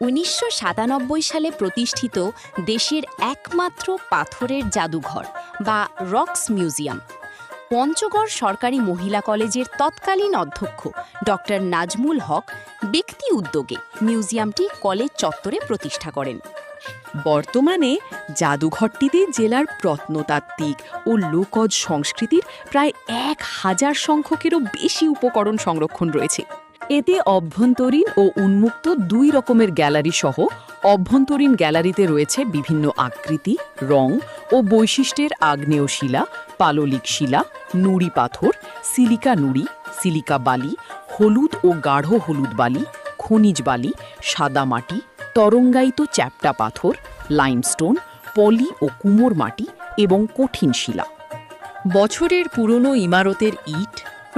১৯৯৭ সালে প্রতিষ্ঠিত দেশের একমাত্র পাথরের জাদুঘর বা রক্স মিউজিয়াম পঞ্চগড় সরকারি মহিলা কলেজের তৎকালীন অধ্যক্ষ ডক্টর নাজমুল হক ব্যক্তি উদ্যোগে মিউজিয়ামটি কলেজ চত্বরে প্রতিষ্ঠা করেন। বর্তমানে জাদুঘরটিতে জেলার প্রত্নতাত্ত্বিক ও লোকজ সংস্কৃতির প্রায় ১,০০০ সংখ্যকেরও বেশি উপকরণ সংরক্ষণ রয়েছে। এতে অভ্যন্তরীণ ও উন্মুক্ত দুই রকমের গ্যালারি সহ অভ্যন্তরীণ গ্যালারিতে রয়েছে বিভিন্ন আকৃতি, রং ও বৈশিষ্ট্যের আগ্নেয় শিলা, পাললিক শিলা, নুড়ি পাথর, সিলিকা নুড়ি, সিলিকা বালি, হলুদ ও গাঢ় হলুদ বালি, খনিজ বালি, সাদা মাটি, তরঙ্গায়িত চ্যাপ্টা পাথর, লাইমস্টোন, পলি ও কুমোর মাটি এবং কঠিন শিলা। বছরের পুরনো ইমারতের ইট,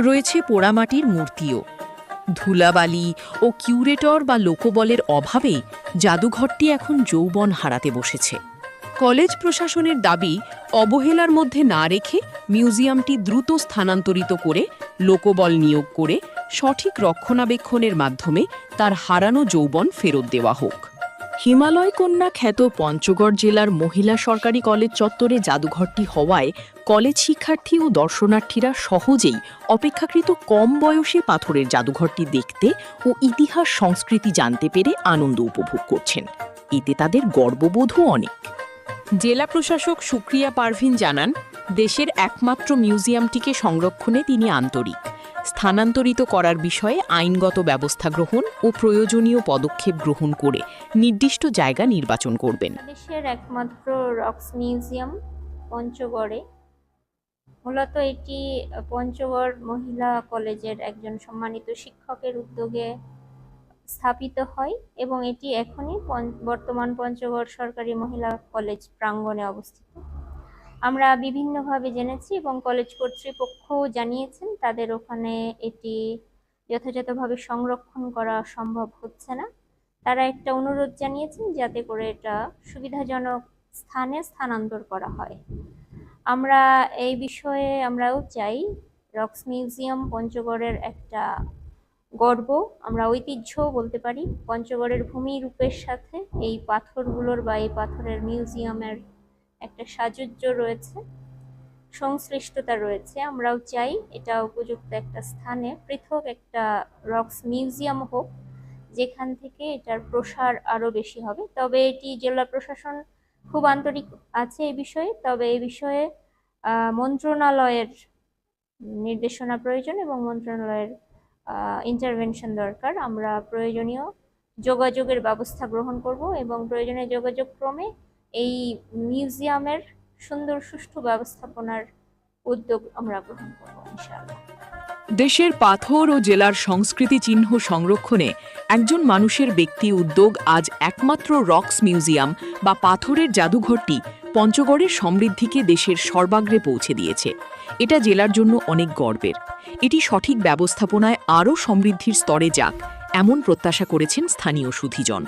রয়েছে পোড়ামাটির মূর্তিও। ধুলাবালি ও কিউরেটর বা লোকবলের অভাবে জাদুঘরটি এখন যৌবন হারাতে বসেছে। কলেজ প্রশাসনের দাবি, অবহেলার মধ্যে না রেখে মিউজিয়ামটি দ্রুত স্থানান্তরিত করে লোকবল নিয়োগ করে সঠিক রক্ষণাবেক্ষণের মাধ্যমে তার হারানো যৌবন ফেরত দেওয়া হোক। হিমালয় কন্যা খ্যাত পঞ্চগড় জেলার মহিলা সরকারি কলেজ চত্বরে জাদুঘরটি হওয়ায় কলেজ শিক্ষার্থী ও দর্শনার্থীরা সহজেই অপেক্ষাকৃত কম বয়সে পাথরের জাদুঘরটি দেখতে ও ইতিহাস সংস্কৃতি জানতে পেরে আনন্দ উপভোগ করছেন। এতে তাদের গর্ববোধও অনেক। জেলা প্রশাসক সুক্রিয়া পারভিন জানান, দেশের একমাত্র মিউজিয়ামটিকে সংরক্ষণে তিনি আন্তরিক। স্থানান্তরিত করার বিষয়ে আইনগত ব্যবস্থা গ্রহণ ও প্রয়োজনীয় পদক্ষেপ গ্রহণ করে নির্দিষ্ট জায়গা নির্বাচন করবেন। দেশের একমাত্র রক্স মিউজিয়াম পঞ্চগড়ে, মূলত এটি পঞ্চগড় মহিলা কলেজের একজন সম্মানিত শিক্ষকের উদ্যোগে স্থাপিত হয় এবং এটি এখনই বর্তমান পঞ্চগড় সরকারি মহিলা কলেজ প্রাঙ্গণে অবস্থিত। আমরা বিভিন্নভাবে জেনেছি এবং কলেজ কর্তৃপক্ষও জানিয়েছেন তাদের ওখানে এটি যথাযথভাবে সংরক্ষণ করা সম্ভব হচ্ছে না। তারা একটা অনুরোধ জানিয়েছেন যাতে করে এটা সুবিধাজনক স্থানে স্থানান্তর করা হয়। আমরা এই বিষয়ে আমরাও চাই, রক্স মিউজিয়াম পঞ্চগড়ের একটা গর্ব, আমরা ঐতিহ্যও বলতে পারি। পঞ্চগড়ের ভূমি রূপের সাথে এই পাথরগুলোর বা এই পাথরের মিউজিয়ামের একটা সাযুজ্য রয়েছে, সংশ্লিষ্টতা রয়েছে। আমরাও চাই এটা উপযুক্ত একটা স্থানে পৃথক একটা রক্স মিউজিয়াম হোক, যেখান থেকে এটার প্রসার আরো বেশি হবে। তবে এটি জেলা প্রশাসন খুব আন্তরিক আছে এই বিষয়ে, তবে এই বিষয়ে মন্ত্রণালয়ের নির্দেশনা প্রয়োজন এবং মন্ত্রণালয়ের ইন্টারভেনশন দরকার। আমরা প্রয়োজনীয় যোগাযোগের ব্যবস্থা গ্রহণ করব এবং প্রয়োজনীয় যোগাযোগ ক্রমে এই মিউজিয়ামের সুন্দর সুষ্ঠু ব্যবস্থাপনার উদ্যোগ আমরা গ্রহণ করব ইনশাআল্লাহ। দেশের পাথর ও জেলার সংস্কৃতি চিহ্ন সংরক্ষণে একজন মানুষের ব্যক্তি উদ্যোগ আজ একমাত্র রক্স মিউজিয়াম বা পাথরের জাদুঘরটি পঞ্চগড়ের সমৃদ্ধিকে দেশের সর্বাগ্রে পৌঁছে দিয়েছে। এটা জেলার জন্য অনেক গর্বের। এটি সঠিক ব্যবস্থাপনায় আরও সমৃদ্ধির স্তরে যাক, এমন প্রত্যাশা করেছেন স্থানীয় সুধীজন।